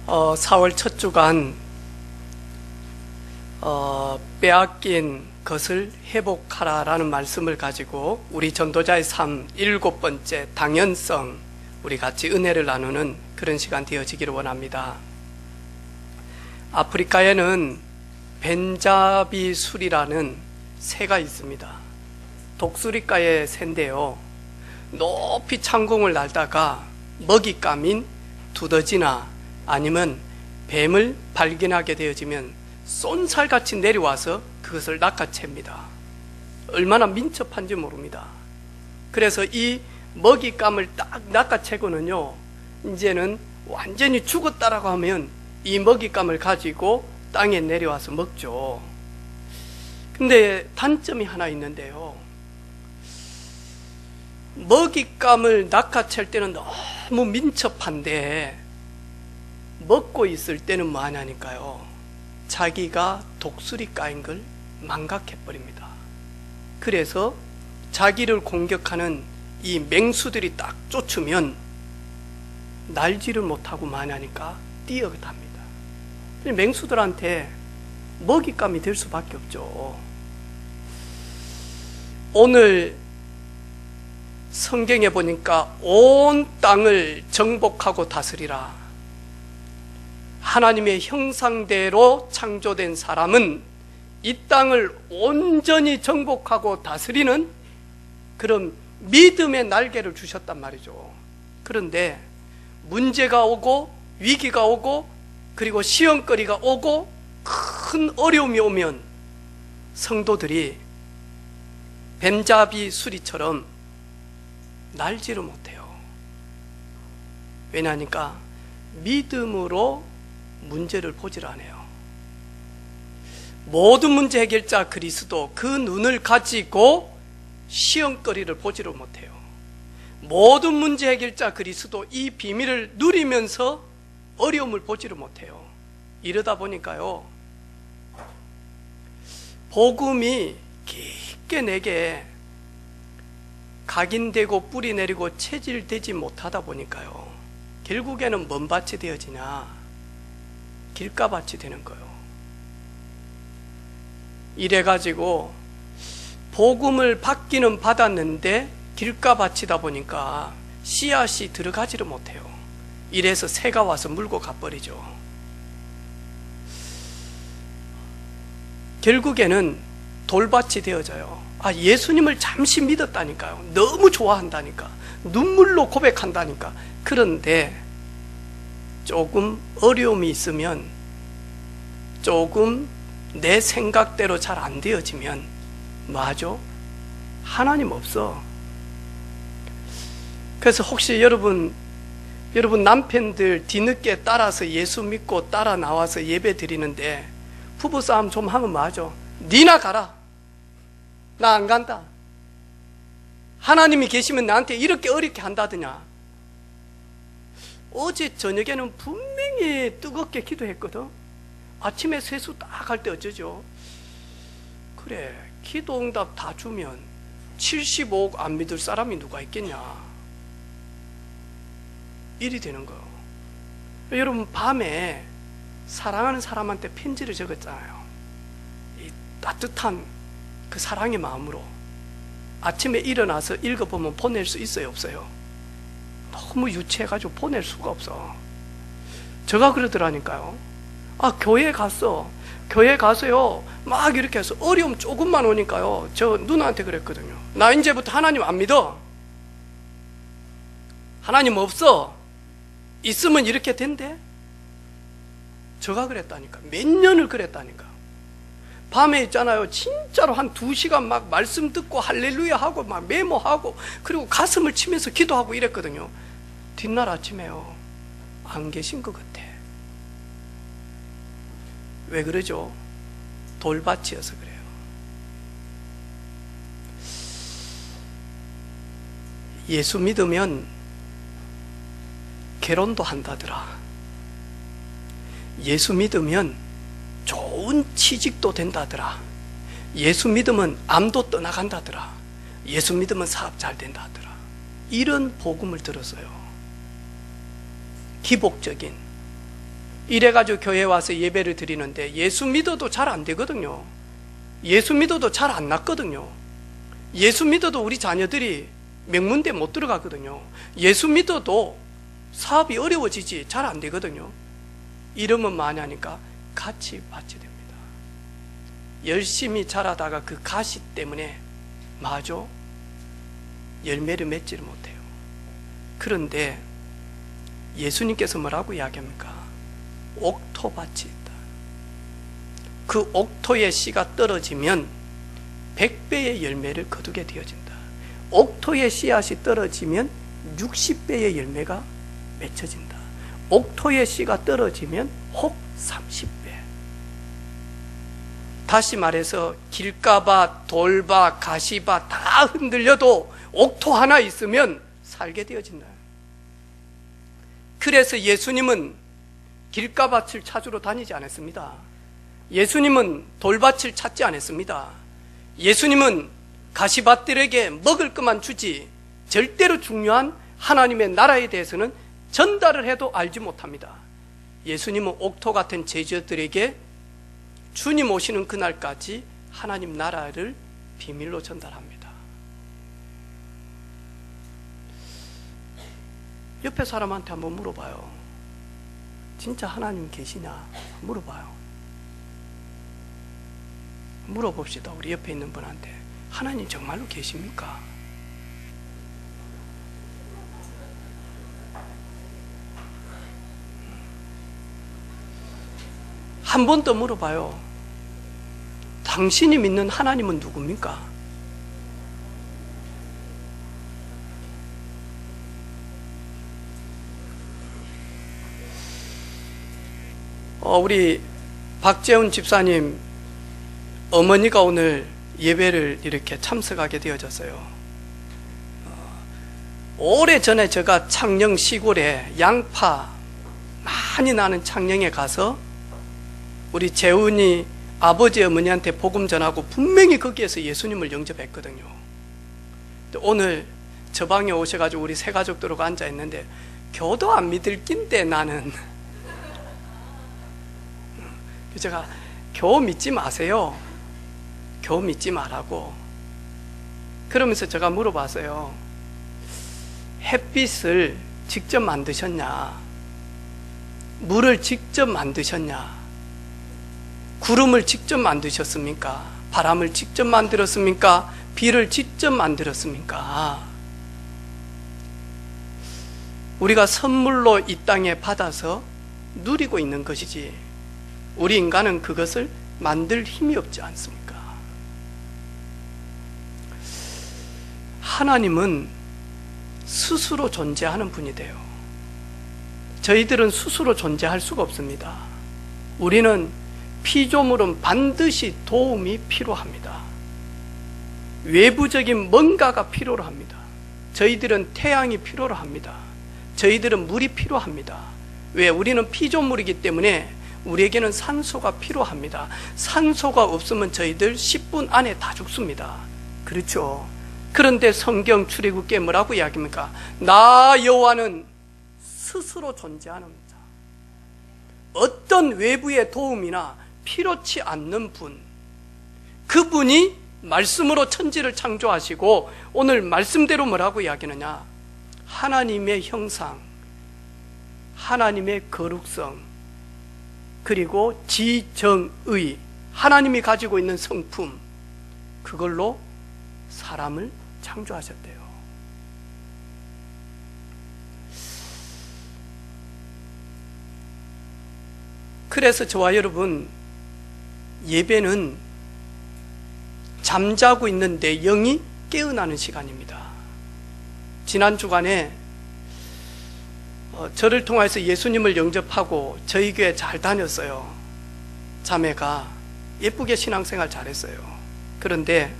4월 첫 주간 빼앗긴 것을 회복하라라는 말씀을 가지고 우리 전도자의 삶 7번째 당연성, 우리 같이 은혜를 나누는 그런 시간 되어지기를 원합니다. 아프리카에는 벤자비 술이라는 새가 있습니다. 독수리과의 새인데요, 높이 창공을 날다가 먹잇감인 두더지나 아니면 뱀을 발견하게 되어지면 쏜살같이 내려와서 그것을 낚아챕니다. 얼마나 민첩한지 모릅니다. 그래서 이 먹잇감을 딱 낚아채고는요, 이제는 완전히 죽었다라고 하면 이 먹잇감을 가지고 땅에 내려와서 먹죠. 근데 단점이 하나 있는데요, 먹잇감을 낚아챌 때는 너무 민첩한데 먹고 있을 때는 뭐 하냐니까요, 자기가 독수리과인 걸 망각해버립니다. 그래서 자기를 공격하는 이 맹수들이 딱 쫓으면 날지를 못하고 뭐 하냐니까 뛰어갑니다. 맹수들한테 먹잇감이 될 수밖에 없죠. 오늘 성경에 보니까 온 땅을 정복하고 다스리라. 하나님의 형상대로 창조된 사람은 이 땅을 온전히 정복하고 다스리는 그런 믿음의 날개를 주셨단 말이죠. 그런데 문제가 오고 위기가 오고 그리고 시험거리가 오고 큰 어려움이 오면 성도들이 뱀잡이 수리처럼 날지를 못해요. 왜냐하니까 믿음으로 문제를 보질 않아요. 모든 문제 해결자 그리스도, 그 눈을 가지고 시험거리를 보지를 못해요. 모든 문제 해결자 그리스도, 이 비밀을 누리면서 어려움을 보지를 못해요. 이러다 보니까요, 복음이 깊게 내게 각인되고 뿌리 내리고 체질되지 못하다 보니까요, 결국에는 뭔 밭이 되어지냐? 길가밭이 되는 거예요. 이래가지고 복음을 받기는 받았는데 길가밭이다 보니까 씨앗이 들어가지를 못해요. 이래서 새가 와서 물고 가버리죠. 결국에는 돌밭이 되어져요. 예수님을 잠시 믿었다니까요. 너무 좋아한다니까. 눈물로 고백한다니까. 그런데 조금 어려움이 있으면, 조금 내 생각대로 잘 안 되어지면 뭐 하죠? 하나님 없어. 그래서 혹시 여러분 남편들 뒤늦게 따라서 예수 믿고 따라 나와서 예배 드리는데 부부싸움 좀 하면 뭐 하죠? 니나 가라, 나 안 간다. 하나님이 계시면 나한테 이렇게 어렵게 한다더냐. 어제 저녁에는 분명히 뜨겁게 기도했거든. 아침에 세수 딱 할 때 어쩌죠? 그래, 기도응답 다 주면 75억 안 믿을 사람이 누가 있겠냐. 일이 되는 거예요. 여러분, 밤에 사랑하는 사람한테 편지를 적었잖아요. 이 따뜻한 그 사랑의 마음으로 아침에 일어나서 읽어보면 보낼 수 있어요, 없어요? 너무 유치해가지고 보낼 수가 없어. 제가 그러더라니까요. 교회 갔어. 교회 가서요, 막 이렇게 해서 어려움 조금만 오니까요, 저 누나한테 그랬거든요. 나 이제부터 하나님 안 믿어. 하나님 없어. 있으면 이렇게 된대. 제가 그랬다니까. 몇 년을 그랬다니까. 밤에 있잖아요, 진짜로 한 2시간 막 말씀 듣고 할렐루야 하고 막 메모하고 그리고 가슴을 치면서 기도하고 이랬거든요. 뒷날 아침에요, 안 계신 것 같아. 왜 그러죠? 돌밭이어서 그래요. 예수 믿으면 결혼도 한다더라. 예수 믿으면 좋은 취직도 된다더라. 예수 믿으면 암도 떠나간다더라. 예수 믿으면 사업 잘 된다더라. 이런 복음을 들었어요. 기복적인 이래가지고 교회에 와서 예배를 드리는데 예수 믿어도 잘 안 되거든요. 예수 믿어도 잘 안 낫거든요. 예수 믿어도 우리 자녀들이 명문대 못 들어가거든요. 예수 믿어도 사업이 어려워지지 잘 안 되거든요. 이러면 뭐하냐니까 갓이 받게 됩니다. 열심히 자라다가 그 가시 때문에 마저 열매를 맺지를 못해요. 그런데 예수님께서 뭐라고 이야기합니까? 옥토밭이 있다. 그 옥토의 씨가 떨어지면 100배의 열매를 거두게 되어진다. 옥토의 씨앗이 떨어지면 60배의 열매가 맺혀진다. 옥토의 씨가 떨어지면 혹 30배. 다시 말해서 길가밭, 돌밭, 가시밭 다 흔들려도 옥토 하나 있으면 살게 되어진다. 그래서 예수님은 길가밭을 찾으러 다니지 않았습니다. 예수님은 돌밭을 찾지 않았습니다. 예수님은 가시밭들에게 먹을 것만 주지 절대로 중요한 하나님의 나라에 대해서는 전달을 해도 알지 못합니다. 예수님은 옥토 같은 제자들에게 주님 오시는 그날까지 하나님 나라를 비밀로 전달합니다. 옆에 사람한테 한번 물어봐요. 진짜 하나님 계시냐? 물어봐요. 물어봅시다. 우리 옆에 있는 분한테. 하나님 정말로 계십니까? 한 번 더 물어봐요. 당신이 믿는 하나님은 누굽니까? 우리 박재훈 집사님 어머니가 오늘 예배를 이렇게 참석하게 되어졌어요. 오래전에 제가 창녕 시골에 양파 많이 나는 창녕에 가서 우리 재훈이 아버지 어머니한테 복음 전하고 분명히 거기에서 예수님을 영접했거든요. 오늘 저 방에 오셔가지고 우리 세 가족들하고 앉아 있는데 교도 안 믿을 낀데 나는 제가 교 믿지 마세요. 교 믿지 말라고. 그러면서 제가 물어봤어요. 햇빛을 직접 만드셨냐? 물을 직접 만드셨냐? 구름을 직접 만드셨습니까? 바람을 직접 만들었습니까? 비를 직접 만들었습니까? 우리가 선물로 이 땅에 받아서 누리고 있는 것이지 우리 인간은 그것을 만들 힘이 없지 않습니까? 하나님은 스스로 존재하는 분이 돼요. 저희들은 스스로 존재할 수가 없습니다. 우리는 피조물은 반드시 도움이 필요합니다. 외부적인 뭔가가 필요로 합니다. 저희들은 태양이 필요로 합니다. 저희들은 물이 필요합니다. 왜? 우리는 피조물이기 때문에 우리에게는 산소가 필요합니다. 산소가 없으면 저희들 10분 안에 다 죽습니다. 그렇죠? 그런데 성경 출애굽기에 뭐라고 이야기합니까? 나 여호와는 스스로 존재하는 자. 어떤 외부의 도움이나 필요치 않는 분, 그분이 말씀으로 천지를 창조하시고 오늘 말씀대로 뭐라고 이야기하느냐? 하나님의 형상, 하나님의 거룩성, 그리고 지정의, 하나님이 가지고 있는 성품, 그걸로 사람을 창조하셨대요. 그래서 저와 여러분, 예배는 잠자고 있는 내 영이 깨어나는 시간입니다. 지난 주간에 저를 통해서 예수님을 영접하고 저희 교회 잘 다녔어요. 자매가 예쁘게 신앙생활 잘했어요. 그런데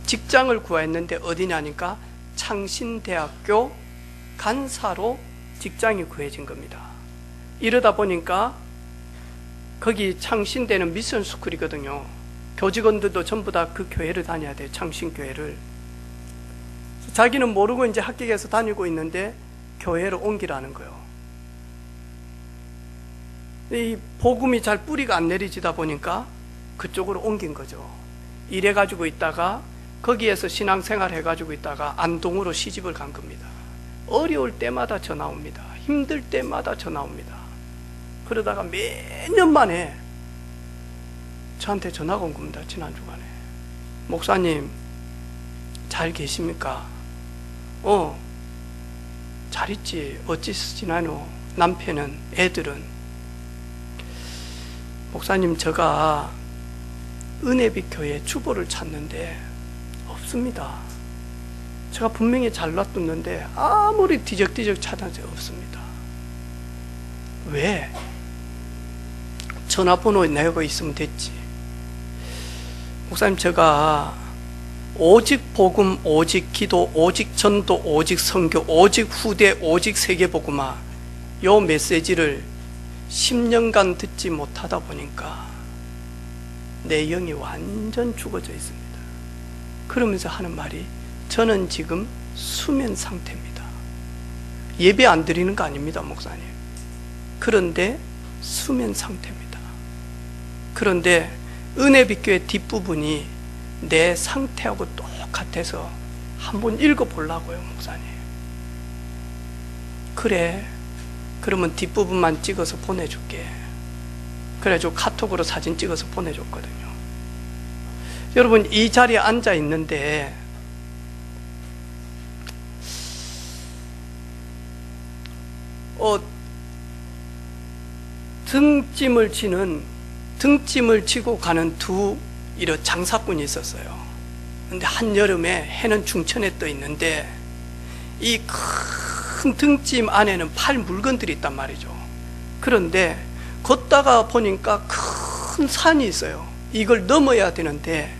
직장을 구했는데 어디냐니까 창신대학교 간사로 직장이 구해진 겁니다. 이러다 보니까 거기 창신대는 미션 스쿨이거든요. 교직원들도 전부 다 그 교회를 다녀야 돼요. 창신교회를. 자기는 모르고 이제 합격해서 다니고 있는데 교회를 옮기라는 거예요. 이 복음이 잘 뿌리가 안 내리지다 보니까 그쪽으로 옮긴 거죠. 이래 가지고 있다가 거기에서 신앙생활 해가지고 있다가 안동으로 시집을 간 겁니다. 어려울 때마다 전화 옵니다. 힘들 때마다 전화 옵니다. 그러다가 몇 년 만에 저한테 전화가 온 겁니다. 지난 주간에. 목사님 잘 계십니까? 잘 있지. 어찌 지나노? 남편은, 애들은? 목사님, 제가 은혜빛 교회 주보를 찾는데 없습니다. 제가 분명히 잘 놔뒀는데 아무리 뒤적뒤적 찾아도 없습니다. 왜? 전화번호 내고 있으면 됐지. 목사님, 제가 오직 복음, 오직 기도, 오직 전도, 오직 선교, 오직 후대, 오직 세계복음화 요 메시지를 10년간 듣지 못하다 보니까 내 영이 완전 죽어져 있습니다. 그러면서 하는 말이, 저는 지금 수면 상태입니다. 예배 안 드리는 거 아닙니다, 목사님. 그런데 수면 상태입니다. 그런데 은혜빛교회 뒷부분이 내 상태하고 똑같아서 한번 읽어보려고요, 목사님. 그래, 그러면 뒷부분만 찍어서 보내줄게. 그래가지고 카톡으로 사진 찍어서 보내줬거든요. 여러분, 이 자리에 앉아 있는데 등짐을 지고 가는 두 이런 장사꾼이 있었어요. 근데 한여름에 해는 중천에 떠 있는데 이 큰 등짐 안에는 팔 물건들이 있단 말이죠. 그런데 걷다가 보니까 큰 산이 있어요. 이걸 넘어야 되는데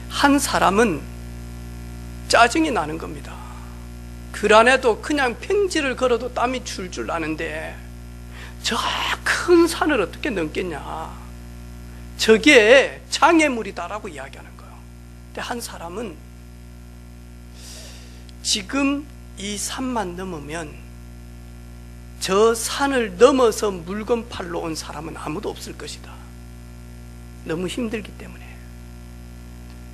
한 사람은 짜증이 나는 겁니다. 그 안에도 그냥 평지를 걸어도 땀이 줄줄 나는데 저 큰 산을 어떻게 넘겠냐, 저게 장애물이다라고 이야기하는 거예요. 근데 한 사람은 지금 이 산만 넘으면 저 산을 넘어서 물건 팔러 온 사람은 아무도 없을 것이다. 너무 힘들기 때문에.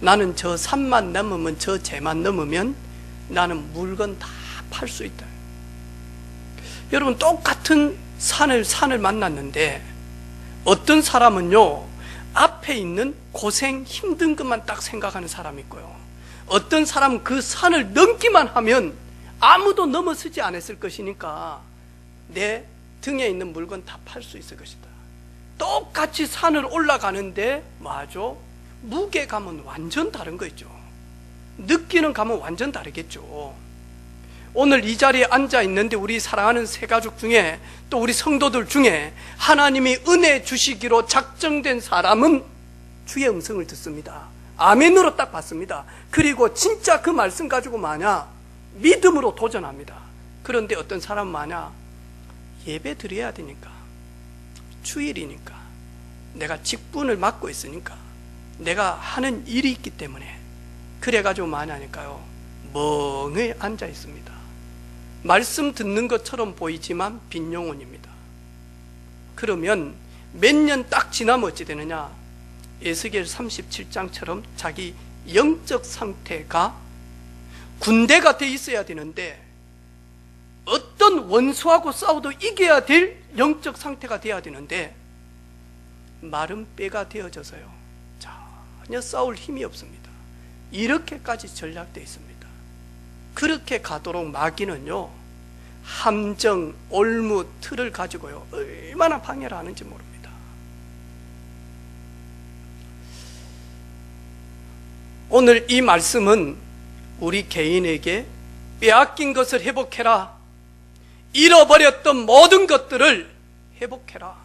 나는 저 산만 넘으면, 저 재만 넘으면 나는 물건 다 팔 수 있다. 여러분, 똑같은 산을 만났는데 어떤 사람은요, 앞에 있는 고생, 힘든 것만 딱 생각하는 사람이 있고요, 어떤 사람은 그 산을 넘기만 하면 아무도 넘어서지 않았을 것이니까 내 등에 있는 물건 다 팔 수 있을 것이다. 똑같이 산을 올라가는데 뭐하죠? 무게감은 완전 다른 거 있죠. 느끼는 감은 완전 다르겠죠. 오늘 이 자리에 앉아 있는데 우리 사랑하는 새가족 중에, 또 우리 성도들 중에 하나님이 은혜 주시기로 작정된 사람은 주의 음성을 듣습니다. 아멘으로 딱 받습니다. 그리고 진짜 그 말씀 가지고 마냐 믿음으로 도전합니다. 그런데 어떤 사람 마냐 예배 드려야 되니까, 주일이니까, 내가 직분을 맡고 있으니까, 내가 하는 일이 있기 때문에 그래가지고 마냐니까요, 멍하니 앉아 있습니다. 말씀 듣는 것처럼 보이지만 빈 영혼입니다. 그러면 몇 년 딱 지나면 어찌 되느냐, 에스겔 37장처럼 자기 영적 상태가 군대가 돼 있어야 되는데 어떤 원수하고 싸워도 이겨야 될 영적 상태가 돼야 되는데 마른 뼈가 되어져서요, 전혀 싸울 힘이 없습니다. 이렇게까지 전략되어 있습니다. 그렇게 가도록 마귀는요, 함정, 올무, 틀을 가지고요 얼마나 방해를 하는지 모릅니다. 오늘 이 말씀은 우리 개인에게 빼앗긴 것을 회복해라, 잃어버렸던 모든 것들을 회복해라,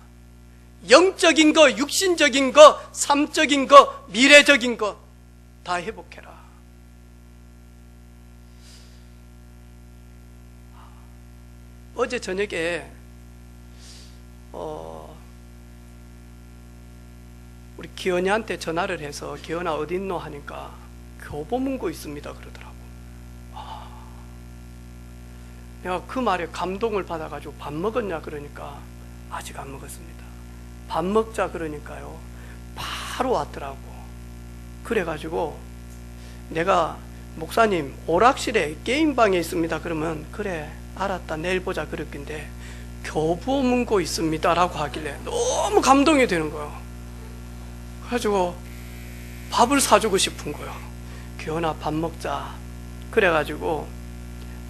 영적인 거, 육신적인 거, 삶적인 거, 미래적인 거 다 회복해라. 어제 저녁에 우리 기현이한테 전화를 해서 기현아 어디 있노 하니까 교보문고 있습니다 그러더라고. 내가 그 말에 감동을 받아가지고 밥 먹었냐 그러니까 아직 안 먹었습니다. 밥 먹자 그러니까요, 바로 왔더라고. 그래가지고 내가 목사님 오락실에 게임방에 있습니다 그러면 그래 알았다 내일 보자 그랬긴데 교보문고 있습니다 라고 하길래 너무 감동이 되는 거예요. 그래가지고 밥을 사주고 싶은 거예요. 기현아 밥 먹자. 그래가지고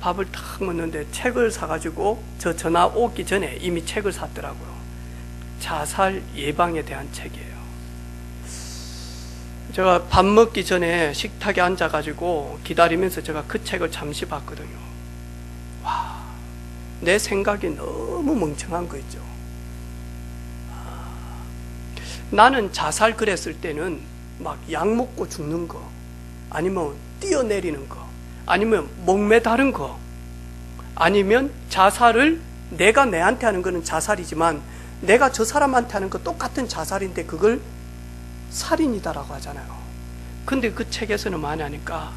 밥을 딱 먹는데 책을 사가지고 저 전화 오기 전에 이미 책을 샀더라고요. 자살 예방에 대한 책이에요. 제가 밥 먹기 전에 식탁에 앉아가지고 기다리면서 제가 그 책을 잠시 봤거든요. 와, 내 생각이 너무 멍청한 거 있죠. 나는 자살 그랬을 때는 막 약 먹고 죽는 거, 아니면 뛰어내리는 거, 아니면 목매다른 거, 아니면 자살을 내가 내한테 하는 거는 자살이지만 내가 저 사람한테 하는 거 똑같은 자살인데 그걸 살인이다라고 하잖아요. 근데 그 책에서는 많이 하니까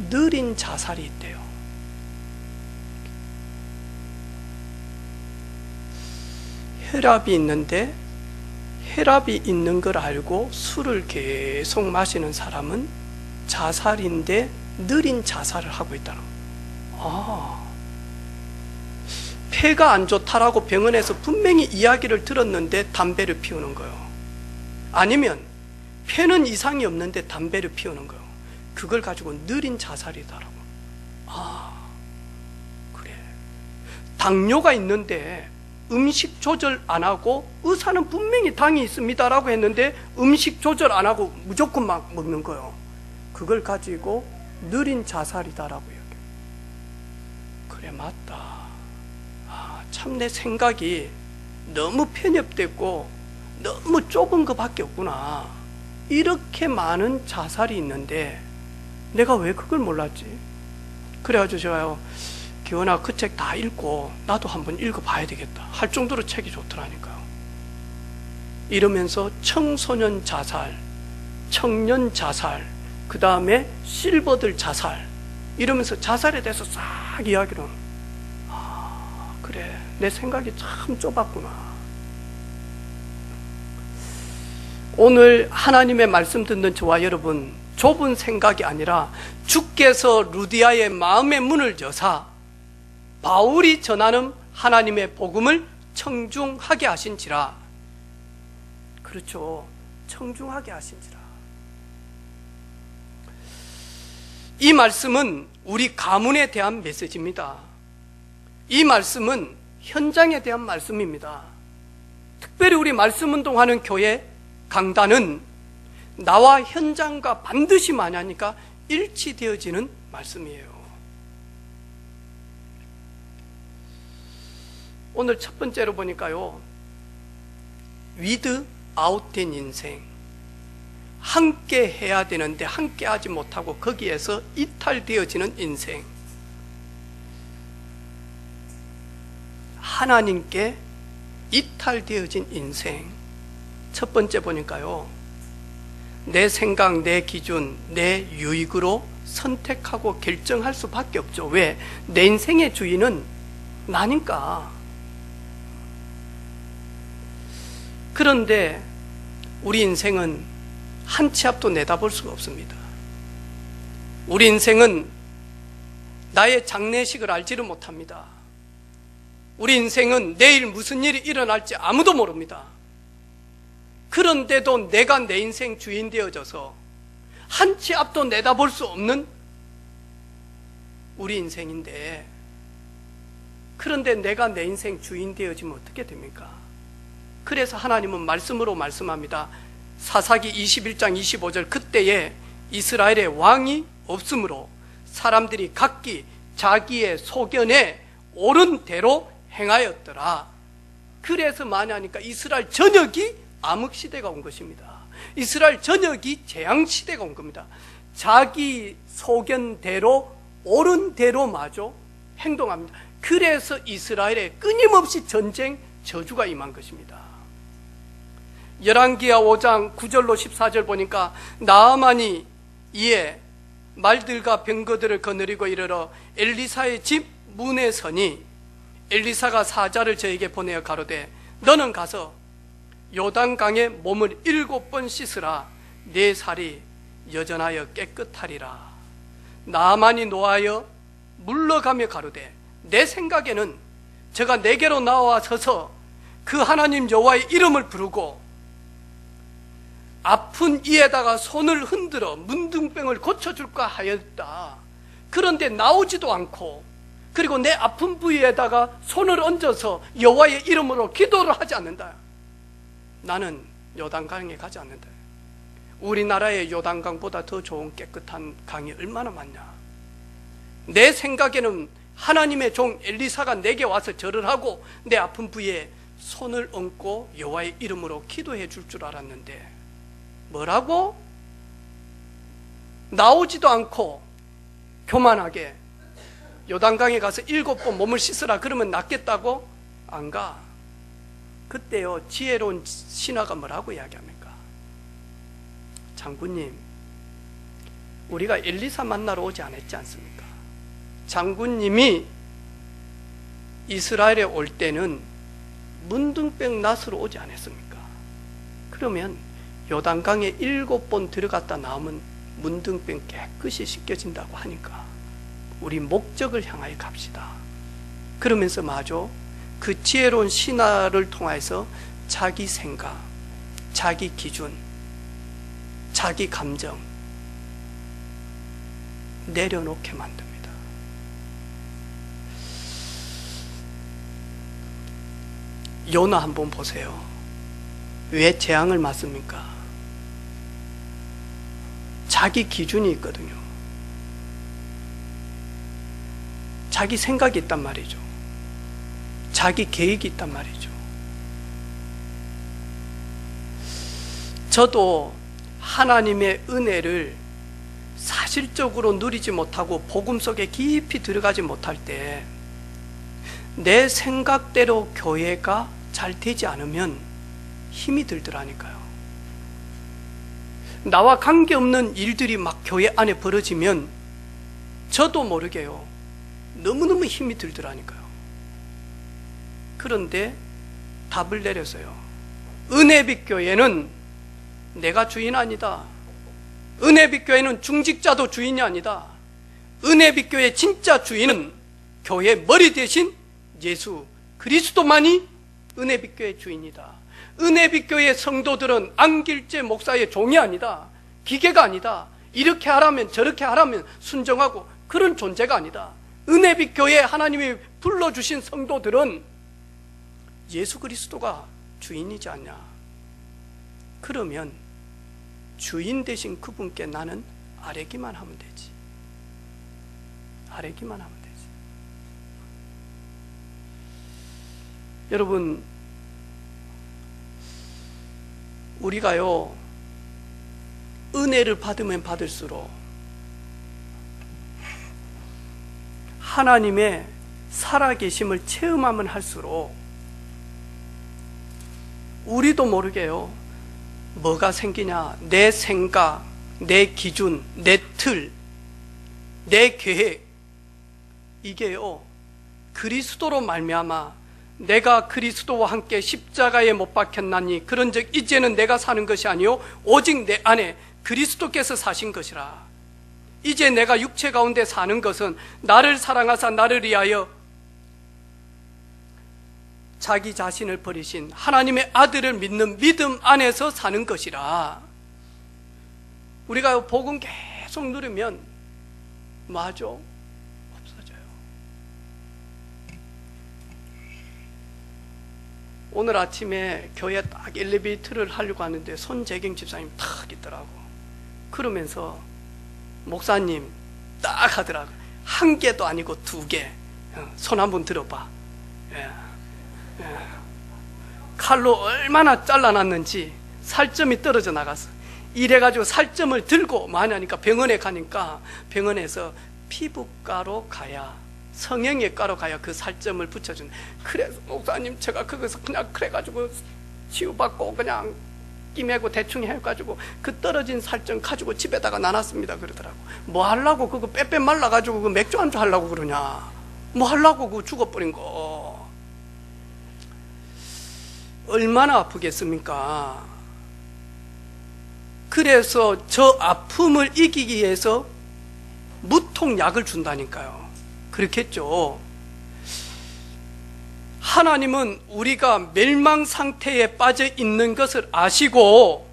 느린 자살이 있대요. 혈압이 있는데 혈압이 있는 걸 알고 술을 계속 마시는 사람은 자살인데 느린 자살을 하고 있다는 거예요. 폐가 안 좋다라고 병원에서 분명히 이야기를 들었는데 담배를 피우는 거예요. 아니면 폐는 이상이 없는데 담배를 피우는 거예요. 그걸 가지고 느린 자살이다라고. 그래. 당뇨가 있는데 음식 조절 안 하고 의사는 분명히 당이 있습니다라고 했는데 음식 조절 안 하고 무조건 막 먹는 거예요. 그걸 가지고 느린 자살이다라고 얘기해요. 그래 맞다. 참 내 생각이 너무 편협됐고 너무 좁은 것밖에 없구나. 이렇게 많은 자살이 있는데 내가 왜 그걸 몰랐지? 그래가지고 제가요, 기원아 그 책 다 읽고 나도 한번 읽어봐야 되겠다 할 정도로 책이 좋더라니까요. 이러면서 청소년 자살, 청년 자살, 그 다음에 실버들 자살, 이러면서 자살에 대해서 싹 이야기를. 그래 내 생각이 참 좁았구나. 오늘 하나님의 말씀 듣는 저와 여러분, 좁은 생각이 아니라 주께서 루디아의 마음의 문을 여사 바울이 전하는 하나님의 복음을 청중하게 하신지라. 그렇죠, 청중하게 하신지라. 이 말씀은 우리 가문에 대한 메시지입니다. 이 말씀은 현장에 대한 말씀입니다. 특별히 우리 말씀 운동하는 교회 강단은 나와 현장과 반드시 만나니까 일치되어지는 말씀이에요. 오늘 첫 번째로 보니까요, 위드 아웃된 인생, 함께 해야 되는데 함께 하지 못하고 거기에서 이탈되어지는 인생, 하나님께 이탈되어진 인생. 첫 번째 보니까요, 내 생각, 내 기준, 내 유익으로 선택하고 결정할 수밖에 없죠. 왜? 내 인생의 주인은 나니까. 그런데 우리 인생은 한 치 앞도 내다볼 수가 없습니다. 우리 인생은 나의 장례식을 알지를 못합니다. 우리 인생은 내일 무슨 일이 일어날지 아무도 모릅니다. 그런데도 내가 내 인생 주인 되어져서 한 치 앞도 내다볼 수 없는 우리 인생인데, 그런데 내가 내 인생 주인 되어지면 어떻게 됩니까? 그래서 하나님은 말씀으로 말씀합니다. 사사기 21장 25절, 그때에 이스라엘의 왕이 없으므로 사람들이 각기 자기의 소견에 옳은 대로 행하였더라. 그래서 많이 하니까 이스라엘 전역이 암흑시대가 온 것입니다. 이스라엘 전역이 재앙시대가 온 겁니다. 자기 소견대로 옳은 대로 마저 행동합니다. 그래서 이스라엘에 끊임없이 전쟁 저주가 임한 것입니다. 열왕기하 5장 9절로 14절 보니까 나아만이 이에 말들과 병거들을 거느리고 이르러 엘리사의 집 문에 서니 엘리사가 사자를 저에게 보내어 가로되 너는 가서 요단강에 몸을 7번 씻으라. 내 살이 여전하여 깨끗하리라. 나만이 노하여 물러가며 가로되 내 생각에는 저가 내게로 나와 서서 그 하나님 여호와의 이름을 부르고 아픈 이에다가 손을 흔들어 문둥병을 고쳐줄까 하였다. 그런데 나오지도 않고, 그리고 내 아픈 부위에다가 손을 얹어서 여호와의 이름으로 기도를 하지 않는다. 나는 요단강에 가지 않는다. 우리나라의 요단강보다 더 좋은 깨끗한 강이 얼마나 많냐. 내 생각에는 하나님의 종 엘리사가 내게 와서 절을 하고 내 아픈 부위에 손을 얹고 여호와의 이름으로 기도해 줄 줄 알았는데, 뭐라고? 나오지도 않고 교만하게 요단강에 가서 7번 몸을 씻으라 그러면 낫겠다고? 안 가. 그때요, 지혜로운 신하가 뭐라고 이야기합니까? 장군님, 우리가 엘리사 만나러 오지 않았지 않습니까? 장군님이 이스라엘에 올 때는 문둥병 낫으로 오지 않았습니까? 그러면 요단강에 7번 들어갔다 나오면 문둥병 깨끗이 씻겨진다고 하니까 우리 목적을 향하여 갑시다. 그러면서 마저 그 지혜로운 신하를 통해서 자기 생각, 자기 기준, 자기 감정 내려놓게 만듭니다. 요나 한번 보세요. 왜 재앙을 맞습니까? 자기 기준이 있거든요. 자기 생각이 있단 말이죠. 자기 계획이 있단 말이죠. 저도 하나님의 은혜를 사실적으로 누리지 못하고 복음 속에 깊이 들어가지 못할 때 내 생각대로 교회가 잘 되지 않으면 힘이 들더라니까요. 나와 관계없는 일들이 막 교회 안에 벌어지면 저도 모르게요, 너무너무 힘이 들더라니까요. 그런데 답을 내렸어요. 은혜빛 교회는 내가 주인 아니다. 은혜빛 교회는 중직자도 주인이 아니다. 은혜빛 교회의 진짜 주인은 교회 머리 대신 예수 그리스도만이 은혜빛 교회의 주인이다. 은혜빛 교회의 성도들은 안길재 목사의 종이 아니다. 기계가 아니다. 이렇게 하라면 저렇게 하라면 순종하고 그런 존재가 아니다. 은혜빛 교회에 하나님이 불러주신 성도들은 예수 그리스도가 주인이지 않냐. 그러면 주인 되신 그분께 나는 아뢰기만 하면 되지. 아뢰기만 하면 되지. 여러분, 우리가요, 은혜를 받으면 받을수록 하나님의 살아계심을 체험하면 할수록 우리도 모르게요, 뭐가 생기냐. 내 생각, 내 기준, 내 틀, 내 계획, 이게요 그리스도로 말미암아 내가 그리스도와 함께 십자가에 못 박혔나니 그런즉 이제는 내가 사는 것이 아니요 오직 내 안에 그리스도께서 사신 것이라. 이제 내가 육체 가운데 사는 것은 나를 사랑하사 나를 위하여 자기 자신을 버리신 하나님의 아들을 믿는 믿음 안에서 사는 것이라. 우리가 복음 계속 누리면 맞아? 없어져요. 오늘 아침에 교회에 딱 엘리베이터를 하려고 하는데 손재경 집사님 탁 있더라고. 그러면서 목사님 딱 하더라고. 한 개도 아니고 2개. 손 한번 들어봐. 칼로 얼마나 잘라놨는지 살점이 떨어져 나갔어. 이래가지고 살점을 들고 많이 하니까 병원에 가니까 병원에서 피부과로 가야, 성형외과로 가야 그 살점을 붙여준다. 그래서 목사님 제가 거기서 그냥 그래가지고 치유받고 그냥 끼매고 대충 해가지고 그 떨어진 살점 가지고 집에다가 놔놨습니다 그러더라고. 뭐 하려고 그거 빼빼 말라가지고 그 맥주 안주 하려고 그러냐. 뭐 하려고 그거 죽어버린 거. 얼마나 아프겠습니까? 그래서 저 아픔을 이기기 위해서 무통약을 준다니까요. 그렇겠죠. 하나님은 우리가 멸망 상태에 빠져 있는 것을 아시고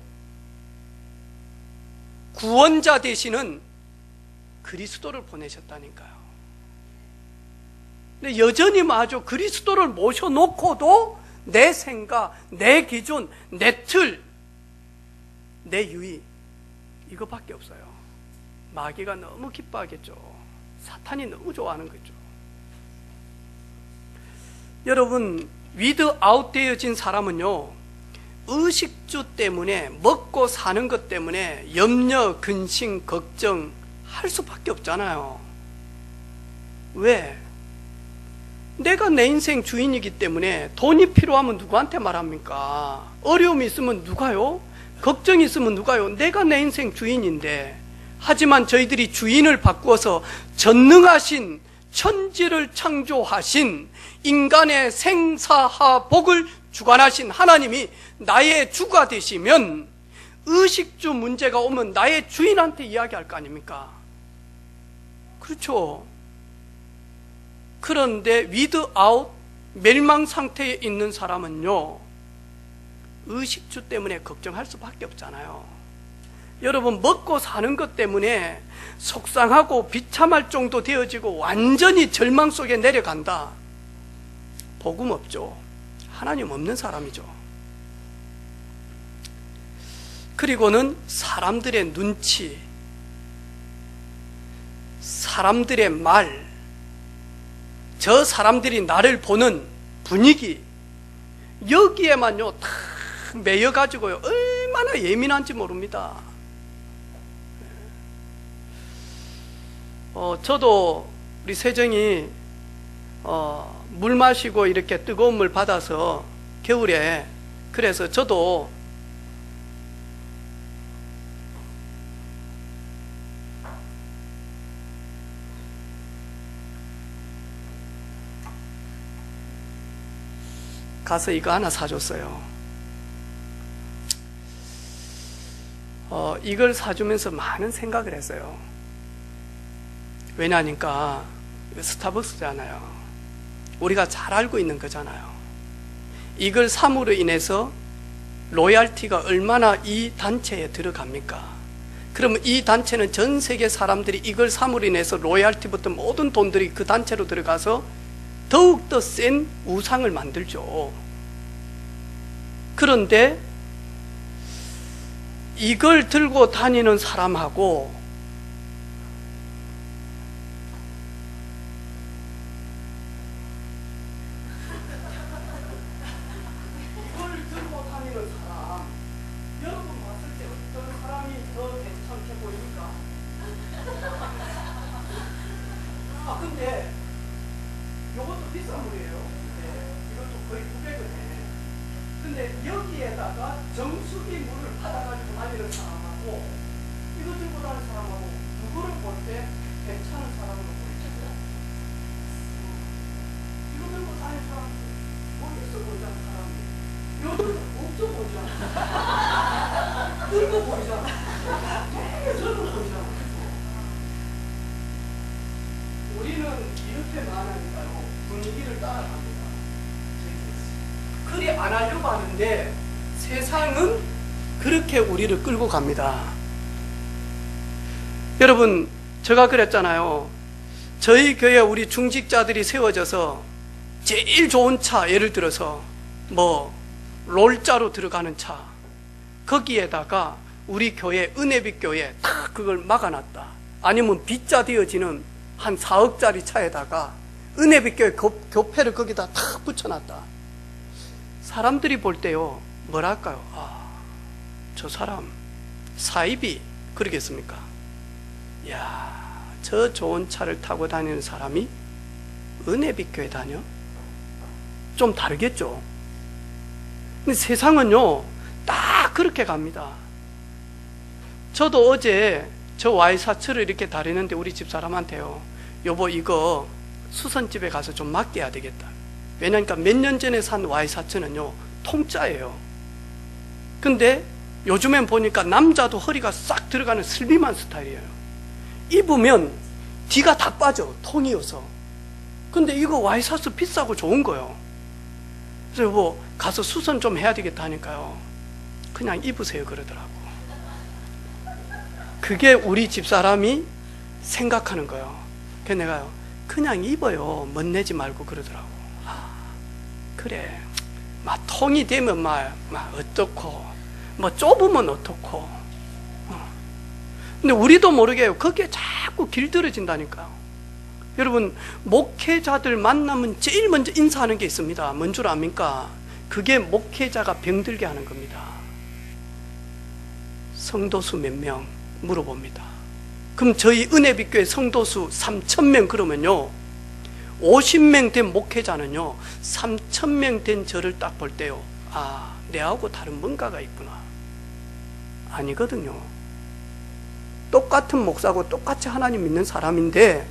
구원자 되시는 그리스도를 보내셨다니까요. 근데 여전히 마저 그리스도를 모셔놓고도 내 생각, 내 기준, 내 틀, 내 유의 이거밖에 없어요. 마귀가 너무 기뻐하겠죠. 사탄이 너무 좋아하는 거죠. 여러분, 위드 아웃 되어진 사람은요, 의식주 때문에, 먹고 사는 것 때문에 염려, 근심, 걱정 할 수밖에 없잖아요. 왜? 내가 내 인생 주인이기 때문에 돈이 필요하면 누구한테 말합니까? 어려움이 있으면 누가요? 걱정이 있으면 누가요? 내가 내 인생 주인인데. 하지만 저희들이 주인을 바꾸어서 전능하신 천지를 창조하신 인간의 생사하 복을 주관하신 하나님이 나의 주가 되시면 의식주 문제가 오면 나의 주인한테 이야기할 거 아닙니까? 그렇죠. 그런데 위드 아웃, 멸망 상태에 있는 사람은요, 의식주 때문에 걱정할 수밖에 없잖아요. 여러분, 먹고 사는 것 때문에 속상하고 비참할 정도 되어지고 완전히 절망 속에 내려간다. 복음 없죠. 하나님 없는 사람이죠. 그리고는 사람들의 눈치, 사람들의 말, 저 사람들이 나를 보는 분위기, 여기에만요 다 매여가지고요 얼마나 예민한지 모릅니다. 저도 우리 세정이 물 마시고 이렇게 뜨거운 물 받아서 겨울에, 그래서 저도 가서 이거 하나 사줬어요. 이걸 사주면서 많은 생각을 했어요. 왜냐하니까 이거 스타벅스잖아요. 우리가 잘 알고 있는 거잖아요. 이걸 삼으로 인해서 로얄티가 얼마나 이 단체에 들어갑니까? 그러면 이 단체는 전 세계 사람들이 이걸 삼으로 인해서 로얄티부터 모든 돈들이 그 단체로 들어가서 더욱더 센 우상을 만들죠. 그런데 이걸 들고 다니는 사람하고 이걸 들고 다니는 사람, 여러분 봤을 때 어떤 사람이 더 괜찮게 보입니까? 근데 이것도 비싼 물이에요. 네, 이것도 거의 900원에. 근데 여기에다가 정수기 물을 받아가지고 다니는 사람하고 이거 들고 다니는 사람하고 누구를 볼 때 괜찮은 사람으로 보이죠? 이거 들고 다니는 사람 뭐 있어 보이잖아. 사람이 이거 들고 없어 보이잖아. 들고 보이잖아. 되게 젊어 보이잖아. 우리는 이렇게 많으니까요 분위기를 따라갑니다. 그리 안 하려고 하는데 세상은 그렇게 우리를 끌고 갑니다. 여러분, 제가 그랬잖아요. 저희 교회 우리 중직자들이 세워져서 제일 좋은 차, 예를 들어서 뭐 롤자로 들어가는 차, 거기에다가 우리 교회 은혜빛 교회 다 그걸 막아놨다. 아니면 B자 되어지는 한 4억짜리 차에다가 은혜빛 교회 교패를 거기다 탁 붙여놨다. 사람들이 볼 때요 뭐랄까요? 저 사람 사입이 그러겠습니까? 야, 저 좋은 차를 타고 다니는 사람이 은혜빛 교회 다녀? 좀 다르겠죠? 근데 세상은요 딱 그렇게 갑니다. 저도 어제 저 Y사츠를 이렇게 다리는데 우리 집사람한테요, 여보 이거 수선집에 가서 좀 맡겨야 되겠다. 왜냐니까 몇 년 전에 산 Y사츠는요 통짜예요. 근데 요즘엔 보니까 남자도 허리가 싹 들어가는 슬림한 스타일이에요. 입으면 뒤가 다 빠져, 통이어서. 근데 이거 와이셔츠 비싸고 좋은 거예요. 그래서 뭐 가서 수선 좀 해야 되겠다 하니까요, 그냥 입으세요 그러더라고. 그게 우리 집사람이 생각하는 거예요. 그래서 내가요, 그냥 입어요, 멋내지 말고 그러더라고. 그래, 막 통이 되면 막 어떻고, 뭐 좁으면 어떻고. 근데 우리도 모르게 거기에 자꾸 길들여진다니까요. 여러분, 목회자들 만나면 제일 먼저 인사하는 게 있습니다. 뭔 줄 압니까? 그게 목회자가 병들게 하는 겁니다. 성도수 몇 명 물어봅니다. 그럼 저희 은혜빛교회 성도수 3,000명 그러면요, 50명 된 목회자는요 3,000명 된 저를 딱 볼 때요, 아, 내하고 다른 뭔가가 있구나. 아니거든요. 똑같은 목사고 똑같이 하나님 믿는 사람인데,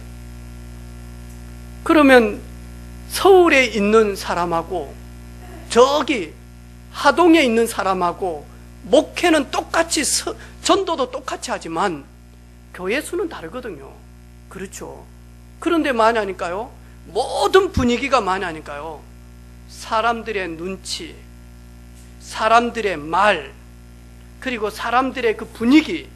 그러면 서울에 있는 사람하고 저기 하동에 있는 사람하고 목회는 똑같이, 전도도 똑같이 하지만 교회 수는 다르거든요. 그렇죠. 그런데 뭐하냐니까요, 모든 분위기가 뭐하냐니까요, 사람들의 눈치, 사람들의 말, 그리고 사람들의 그 분위기,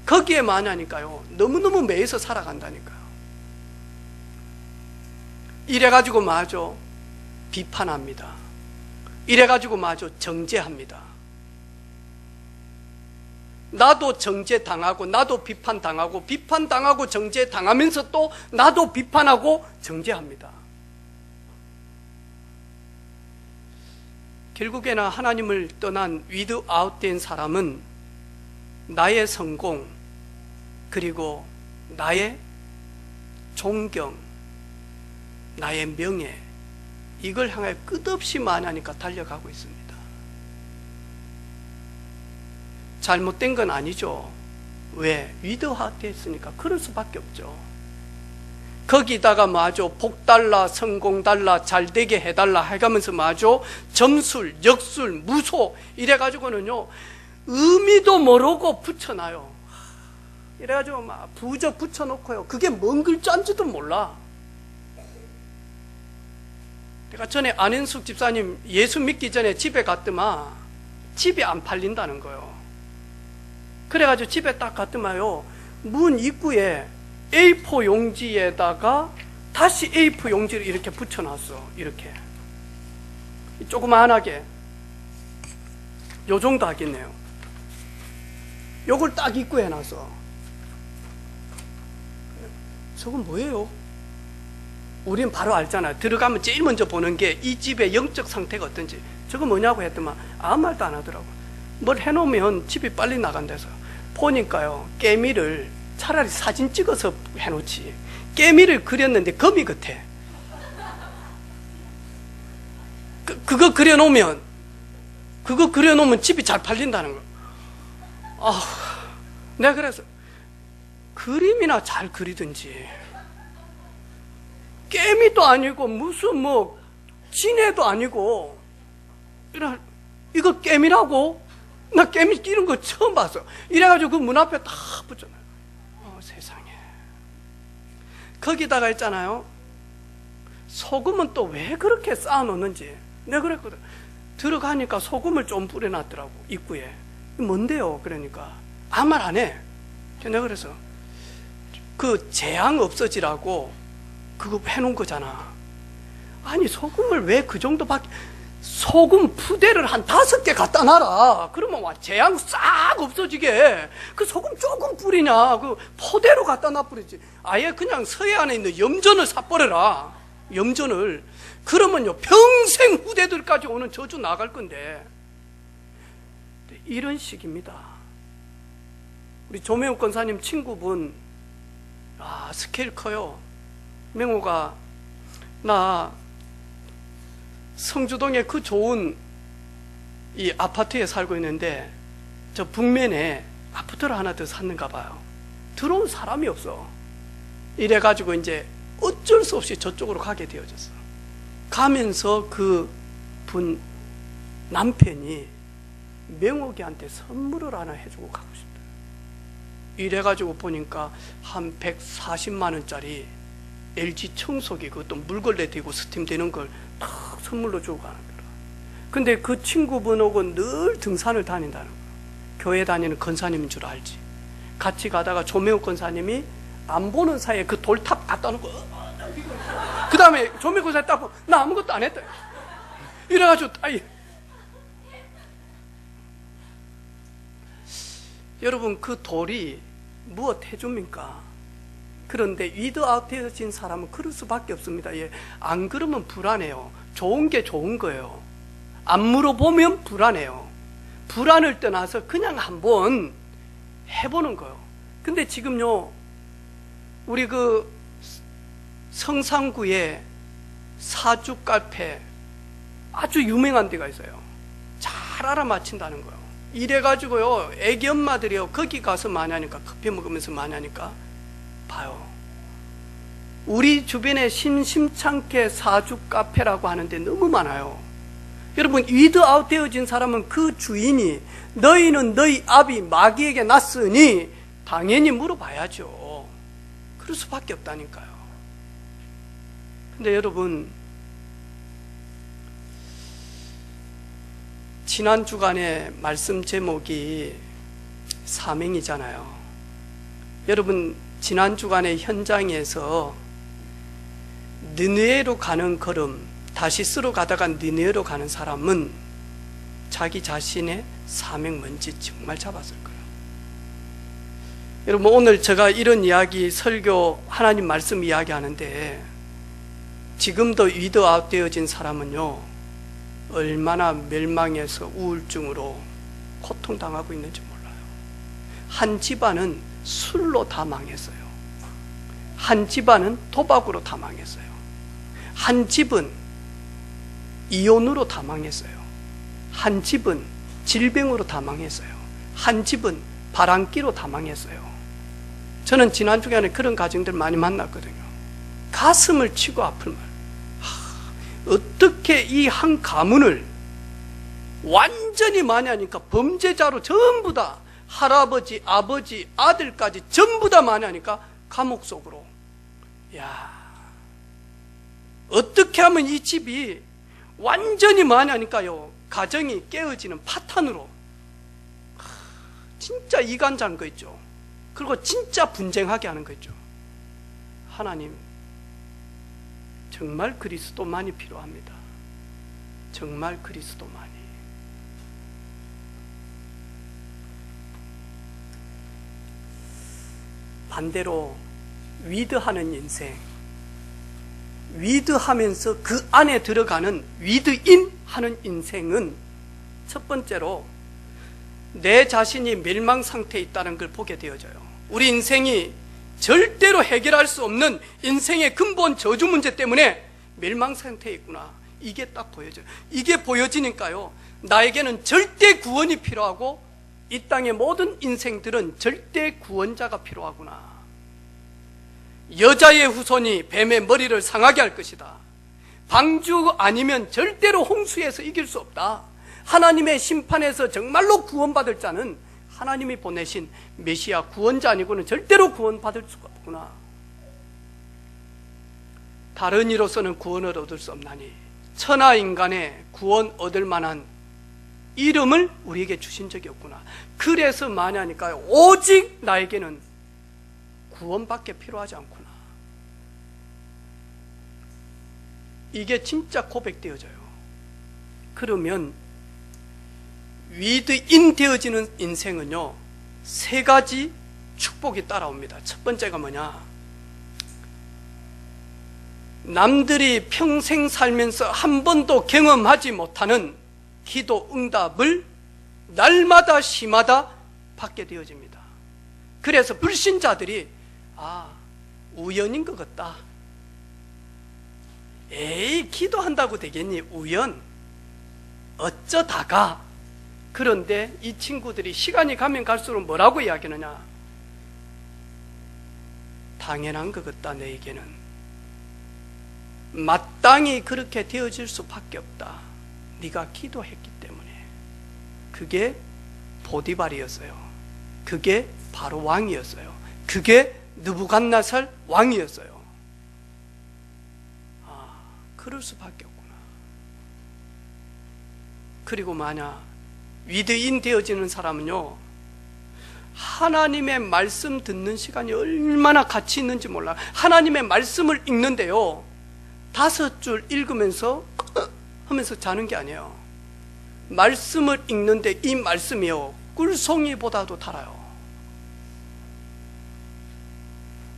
거기에 뭐하냐니까요, 너무너무 매여서 살아간다니까요. 이래가지고 뭐하죠? 비판합니다. 이래가지고 뭐하죠? 정죄합니다. 나도 정죄당하고 나도 비판당하고, 비판당하고 정죄당하면서 또 나도 비판하고 정죄합니다. 결국에는 하나님을 떠난 위드 아웃된 사람은 나의 성공, 그리고 나의 존경, 나의 명예, 이걸 향해 끝없이 만하니까 달려가고 있습니다. 잘못된 건 아니죠. 왜? 위드아웃됐으니까 그럴 수밖에 없죠. 거기다가 뭐하죠? 복 달라, 성공 달라, 잘되게 해달라 해가면서 뭐하죠? 점술, 역술, 무소 이래가지고는요 의미도 모르고 붙여놔요. 이래가지고 막 부적 붙여놓고요, 그게 뭔 글자인지도 몰라. 내가 전에 안현숙 집사님 예수 믿기 전에 집에 갔더만 집이 안 팔린다는 거예요. 그래가지고 집에 딱 갔더만요, 문 입구에 A4 용지에다가 다시 A4 용지를 이렇게 붙여놨어. 이렇게 조그만하게, 요 정도 하겠네요. 요걸 딱 입구에 해놨어. 저건 뭐예요? 우리는 바로 알잖아요. 들어가면 제일 먼저 보는 게 이 집의 영적 상태가 어떤지. 저거 뭐냐고 했더만 아무 말도 안 하더라고. 뭘 해놓으면 집이 빨리 나간대서. 보니까요, 깨미를 차라리 사진 찍어서 해놓지, 깨미를 그렸는데 거미 같아. 그거 그려놓으면 집이 잘 팔린다는 거. 내가 그래서 그림이나 잘 그리든지, 깨미도 아니고 무슨 뭐 진해도 아니고, 이거 깨미라고? 나 깨미 끼는 거 처음 봤어. 이래가지고 그 문 앞에 딱 붙여놔요. 세상에. 거기다가 있잖아요, 소금은 또 왜 그렇게 쌓아놓는지. 내가 그랬거든. 들어가니까 소금을 좀 뿌려놨더라고, 입구에. 뭔데요? 그러니까 아무 말 안 해. 내가 그래서 그 재앙 없어지라고 그거 해놓은 거잖아. 아니, 소금을 왜 그 정도밖에, 소금 푸대를 한 5개 갖다 놔라. 그러면 와, 재앙 싹 없어지게. 그 소금 조금 뿌리냐, 그 포대로 갖다 놔 뿌리지. 아예 그냥 서해안에 있는 염전을 사버려라. 염전을. 그러면요, 평생 후대들까지 오는 저주 나갈 건데. 이런 식입니다. 우리 조명욱 권사님 친구분, 스케일 커요. 명호가, 나 성주동에 그 좋은 이 아파트에 살고 있는데 저 북면에 아파트를 하나 더 샀는가 봐요. 들어온 사람이 없어. 이래가지고 이제 어쩔 수 없이 저쪽으로 가게 되어졌어. 가면서 그 분 남편이 명옥이한테 선물을 하나 해주고 가고 싶다. 이래가지고 보니까 한 140만 원짜리 LG 청소기, 그것도 물걸레 대고 스팀 되는 걸 탁 선물로 주고 가는 거라. 근데 그 친구분하고 늘 등산을 다닌다는 거야. 교회 다니는 권사님인 줄 알지. 같이 가다가 조명욱 권사님이 안 보는 사이에 그 돌탑 갖다 놓고 그 다음에 조명욱 권사님 딱 보고 나 아무것도 안 했다. 이래가지고 여러분, 그 돌이 무엇 해줍니까? 그런데 위드아웃 되어진 사람은 그럴 수밖에 없습니다. 예, 안 그러면 불안해요. 좋은 게 좋은 거예요. 안 물어보면 불안해요. 불안을 떠나서 그냥 한번 해보는 거예요. 근데 지금요, 우리 그 성산구에 사주 카페 아주 유명한 데가 있어요. 잘 알아맞힌다는 거예요. 이래가지고요, 애기 엄마들이요, 거기 가서 많이 하니까, 커피 먹으면서 많이 하니까, 봐요. 우리 주변에 심심찮게 사주 카페라고 하는데 너무 많아요. 여러분, 위드아웃 되어진 사람은 그 주인이 너희는 너희 아비 마귀에게 났으니 당연히 물어봐야죠. 그럴 수밖에 없다니까요. 근데 여러분, 지난 주간에 말씀 제목이 사명이잖아요. 여러분, 지난 주간의 현장에서 느느웨로 가는 걸음, 다시스로 가다가 느느웨로 가는 사람은 자기 자신의 사명 뭔지 정말 잡았을 거예요. 여러분, 오늘 제가 이런 이야기, 설교, 하나님 말씀 이야기 하는데, 지금도 위드아웃 되어진 사람은요, 얼마나 멸망해서 우울증으로 고통당하고 있는지 몰라요. 한 집안은 술로 다 망했어요. 한 집안은 도박으로 다 망했어요. 한 집은 이혼으로 다 망했어요. 한 집은 질병으로 다 망했어요. 한 집은 바람기로 다 망했어요. 저는 지난 주간에 그런 가정들 많이 만났거든요. 가슴을 치고 아플 말. 어떻게 이 한 가문을 완전히 많이 하니까 범죄자로 전부 다 할아버지, 아버지, 아들까지 전부 다 많이 하니까 감옥 속으로. 야, 어떻게 하면 이 집이 완전히 많이 하니까요, 가정이 깨어지는 파탄으로. 진짜 이간자는 거 있죠. 그리고 진짜 분쟁하게 하는 거 있죠. 하나님, 정말 그리스도만이 필요합니다. 정말 그리스도만이. 반대로 위드하는 인생, 위드하면서 그 안에 들어가는 위드인 하는 인생은 첫 번째로 내 자신이 멸망 상태에 있다는 걸 보게 되어져요. 우리 인생이 절대로 해결할 수 없는 인생의 근본 저주 문제 때문에 멸망 상태에 있구나. 이게 딱 보여져요. 이게 보여지니까요, 나에게는 절대 구원이 필요하고 이 땅의 모든 인생들은 절대 구원자가 필요하구나. 여자의 후손이 뱀의 머리를 상하게 할 것이다. 방주 아니면 절대로 홍수에서 이길 수 없다. 하나님의 심판에서 정말로 구원받을 자는 하나님이 보내신 메시아 구원자 아니고는 절대로 구원받을 수가 없구나. 다른 이로서는 구원을 얻을 수 없나니 천하 인간의 구원 얻을 만한 이름을 우리에게 주신 적이 없구나. 그래서 많이 하니까 오직 나에게는 구원밖에 필요하지 않구나. 이게 진짜 고백되어져요. 그러면 위드인 되어지는 인생은요, 세 가지 축복이 따라옵니다. 첫 번째가 뭐냐? 남들이 평생 살면서 한 번도 경험하지 못하는 기도 응답을 날마다 시마다 받게 되어집니다. 그래서 불신자들이 우연인 것 같다. 에이, 기도한다고 되겠니? 우연. 어쩌다가. 그런데 이 친구들이 시간이 가면 갈수록 뭐라고 이야기하느냐? 당연한 것 같다, 너에게는. 마땅히 그렇게 되어질 수밖에 없다. 네가 기도했기 때문에. 그게 보디발이었어요. 그게 바로 왕이었어요. 그게 느부갓네살 왕이었어요. 그럴 수밖에 없구나. 그리고 만약 위대인 되어지는 사람은요, 하나님의 말씀 듣는 시간이 얼마나 가치 있는지 몰라. 하나님의 말씀을 읽는데요, 5줄 읽으면서 하면서 자는 게 아니에요. 말씀을 읽는데 이 말씀이요, 꿀송이보다도 달아요.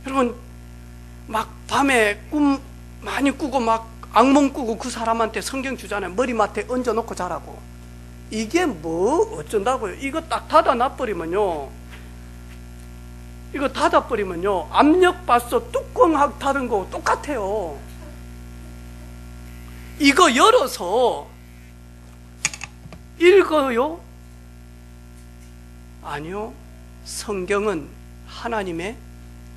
여러분, 막 밤에 꿈 많이 꾸고 막 악몽 꾸고 그 사람한테 성경 주잖아요. 머리맡에 얹어놓고 자라고. 이게 뭐 어쩐다고요? 이거 딱 닫아놔버리면요, 이거 닫아버리면요, 압력밥솥 뚜껑 닫은 거 똑같아요. 이거 열어서 읽어요? 아니요. 성경은 하나님의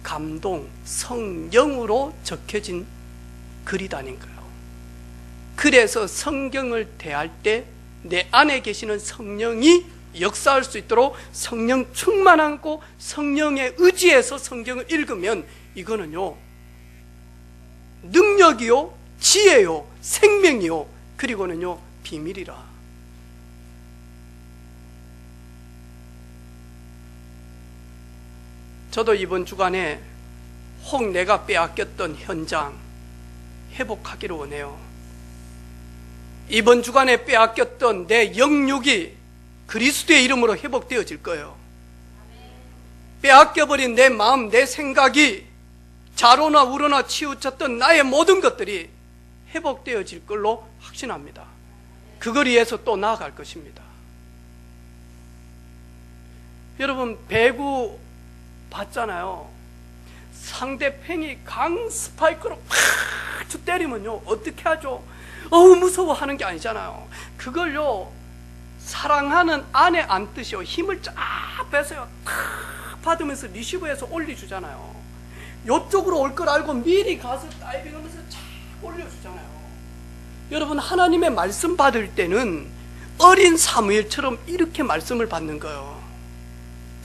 감동, 성령으로 적혀진 글이다니까요. 그래서 성경을 대할 때 내 안에 계시는 성령이 역사할 수 있도록 성령 충만하고 성령의 의지에서 성경을 읽으면 이거는요, 능력이요, 지혜요, 생명이요, 그리고는요, 비밀이라. 저도 이번 주간에 혹 내가 빼앗겼던 현장 회복하기를 원해요. 이번 주간에 빼앗겼던 내 영육이 그리스도의 이름으로 회복되어질 거예요. 빼앗겨버린 내 마음, 내 생각이 좌로나 우로나 치우쳤던 나의 모든 것들이 회복되어질 걸로 확신합니다. 그걸 위해서 또 나아갈 것입니다. 여러분, 배구 봤잖아요. 상대편이 강 스파이크로 팍 때리면요, 어떻게 하죠? 어우 무서워 하는 게 아니잖아요. 그걸요, 사랑하는 아내 안듯이요, 힘을 쫙 빼서요, 탁 받으면서 리시브해서 올려주잖아요. 이쪽으로 올 걸 알고 미리 가서 다이빙하면서 쫙 올려주잖아요. 여러분, 하나님의 말씀 받을 때는 어린 사무엘처럼 이렇게 말씀을 받는 거예요.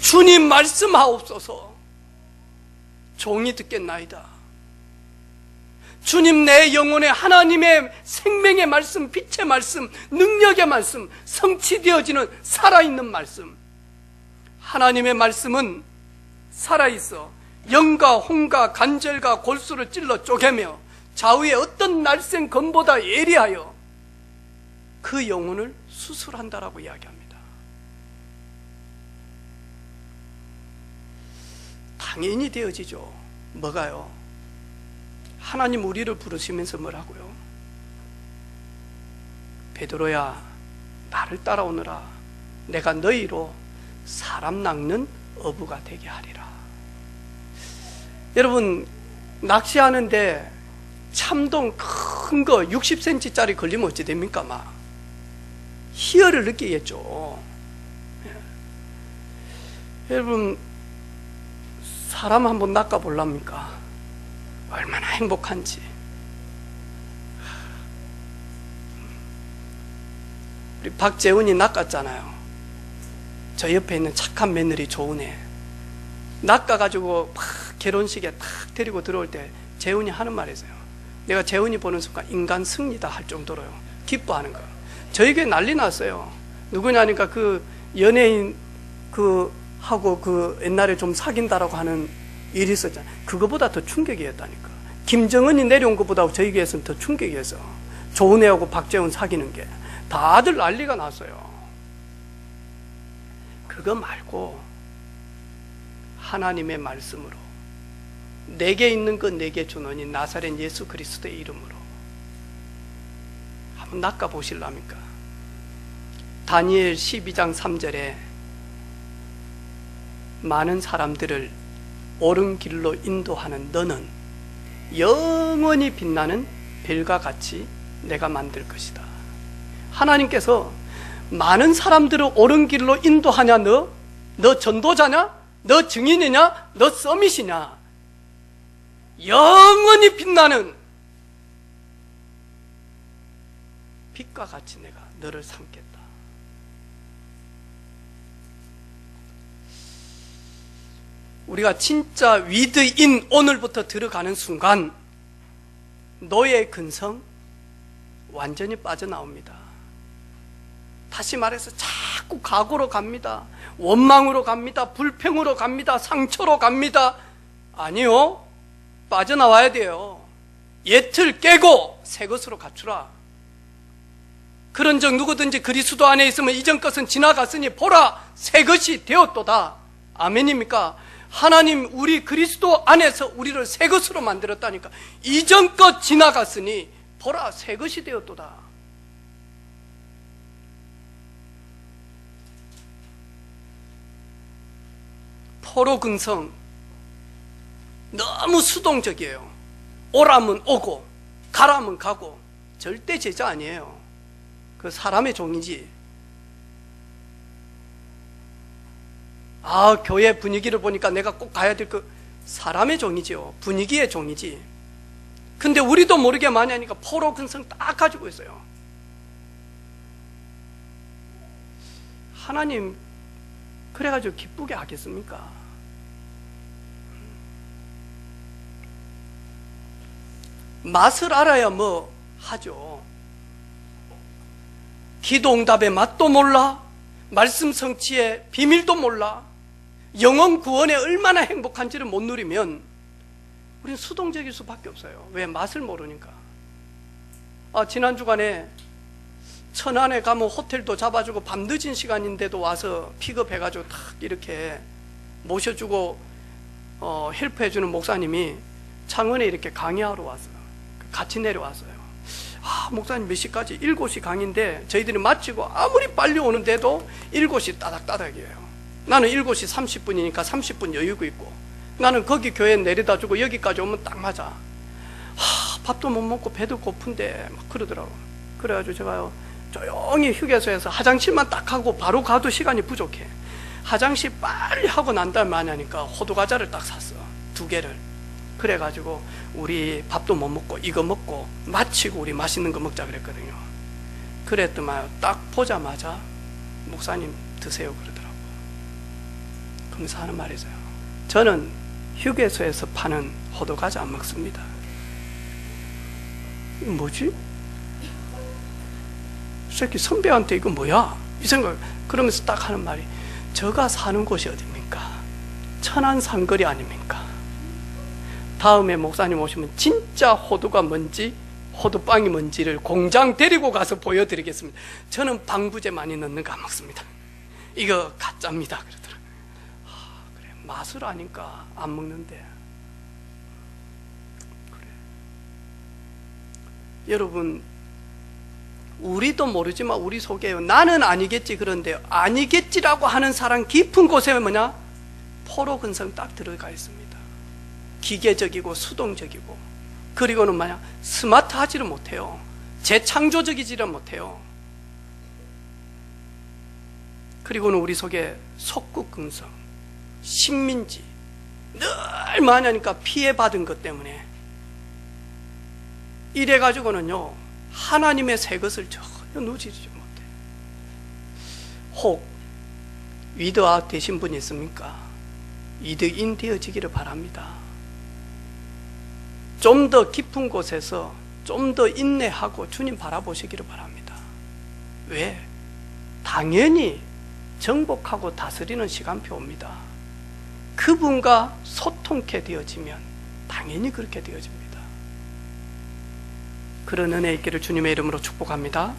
주님 말씀하옵소서. 종이 듣겠나이다. 주님, 내 영혼에 하나님의 생명의 말씀, 빛의 말씀, 능력의 말씀, 성취되어지는 살아있는 말씀. 하나님의 말씀은 살아있어 영과 혼과 관절과 골수를 찔러 쪼개며 좌우의 어떤 날쌘 검보다 예리하여 그 영혼을 수술한다라고 이야기합니다. 당연히 되어지죠. 뭐가요? 하나님 우리를 부르시면서 뭐라고요? 베드로야, 나를 따라오너라. 내가 너희로 사람 낚는 어부가 되게 하리라. 여러분, 낚시하는데 참돔 큰 거 60cm짜리 걸리면 어찌 됩니까? 막 희열을 느끼겠죠. 여러분, 사람 한번 낚아볼랍니까? 얼마나 행복한지. 우리 박재훈이 낚았잖아요. 저 옆에 있는 착한 며느리 좋은 애 낚아가지고 막 결혼식에 탁 데리고 들어올 때 재훈이 하는 말이 있어요. 내가 재훈이 보는 순간 인간 승리다 할 정도로요, 기뻐하는 거예요. 저희 교회 난리 났어요. 누구냐니까 그 연예인 하고 옛날에 좀 사귄다라고 하는 일이 있었잖아요. 그거보다 더 충격이었다니까. 김정은이 내려온 것보다 저희 교회에서는 더 충격이었어. 좋은 애하고 박재훈 사귀는 게. 다들 난리가 났어요. 그거 말고 하나님의 말씀으로 내게 있는 것 내게 주노니 나사렛 예수 그리스도의 이름으로 한번 낚아보실랍니까? 다니엘 12장 3절에 많은 사람들을 옳은 길로 인도하는 너는 영원히 빛나는 별과 같이 내가 만들 것이다. 하나님께서 많은 사람들을 옳은 길로 인도하냐? 너 전도자냐? 너 증인이냐? 너 서밋이냐? 영원히 빛나는 빛과 같이 내가 너를 삼겠다. 우리가 진짜 위드인 오늘부터 들어가는 순간 노예의 근성 완전히 빠져나옵니다. 다시 말해서 자꾸 과거로 갑니다. 원망으로 갑니다. 불평으로 갑니다. 상처로 갑니다. 아니요, 빠져나와야 돼요. 옛을 깨고 새 것으로 갖추라. 그런즉 누구든지 그리스도 안에 있으면 이전 것은 지나갔으니 보라 새 것이 되었도다. 아멘입니까? 하나님 우리 그리스도 안에서 우리를 새 것으로 만들었다니까. 이전 것 지나갔으니 보라 새 것이 되었도다. 포로근성 너무 수동적이에요. 오라면 오고 가라면 가고. 절대 제자 아니에요. 그 사람의 종이지. 아, 교회 분위기를 보니까 내가 꼭 가야 될 그 사람의 종이지요. 분위기의 종이지. 근데 우리도 모르게 많이 하니까 포로근성 딱 가지고 있어요. 하나님 그래가지고 기쁘게 하겠습니까? 맛을 알아야 뭐 하죠. 기도 응답의 맛도 몰라, 말씀 성취의 비밀도 몰라, 영혼 구원에 얼마나 행복한지를 못 누리면 우리는 수동적일 수밖에 없어요. 왜? 맛을 모르니까. 지난 주간에 천안에 가면 호텔도 잡아주고 밤늦은 시간인데도 와서 픽업해가지고 탁 이렇게 모셔주고 헬프해주는 목사님이 창원에 이렇게 강의하러 왔어요. 같이 내려왔어요. 목사님 몇 시까지? 7시 강의인데 저희들이 마치고 아무리 빨리 오는데도 7시 따닥따닥이에요. 나는 7시 30분이니까 30분 여유가 있고, 나는 거기 교회에 내려다주고 여기까지 오면 딱 맞아. 밥도 못 먹고 배도 고픈데 막 그러더라고. 그래가지고 제가요 조용히 휴게소에서 화장실만 딱 하고 바로 가도 시간이 부족해. 화장실 빨리 하고 난 다음에 하냐니까 호두과자를 딱 샀어. 2개를. 그래가지고 우리 밥도 못 먹고 이거 먹고 마치고 우리 맛있는 거 먹자 그랬거든요. 그랬더만 딱 보자마자 목사님 드세요 그러더라고. 그러면서 하는 말이 있어요. 저는 휴게소에서 파는 호두과자 안 먹습니다. 이거 뭐지? 새끼 선배한테 이거 뭐야? 이 생각. 그러면서 딱 하는 말이, 저가 사는 곳이 어딥니까? 천안 상거리 아닙니까? 다음에 목사님 오시면 진짜 호두가 뭔지, 호두빵이 뭔지를 공장 데리고 가서 보여드리겠습니다. 저는 방부제 많이 넣는 거 안 먹습니다. 이거 가짜입니다 그러더라고요. 그래, 맛을 아니까 안 먹는데. 그래. 여러분, 우리도 모르지만 우리 속에요, 나는 아니겠지, 그런데 아니겠지라고 하는 사람 깊은 곳에 뭐냐? 포로근성 딱 들어가 있습니다. 기계적이고 수동적이고, 그리고는 뭐냐? 스마트하지를 못해요. 재창조적이지를 못해요. 그리고는 우리 속에 속국근성, 식민지, 늘 많이 하니까 피해받은 것 때문에 이래가지고는요 하나님의 새 것을 전혀 누리지 못해. 혹 위드아웃 되신 분이 있습니까? 위드인 되어지기를 바랍니다. 좀 더 깊은 곳에서 좀 더 인내하고 주님 바라보시기를 바랍니다. 왜? 당연히 정복하고 다스리는 시간표 옵니다. 그분과 소통케 되어지면 당연히 그렇게 되어집니다. 그런 은혜 있기를 주님의 이름으로 축복합니다.